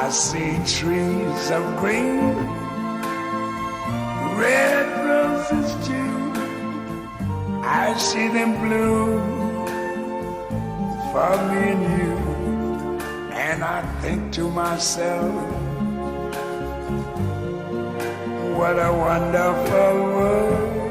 I see trees of green, red roses too. I see them bloom for me and you. And I think to myself, what a wonderful world.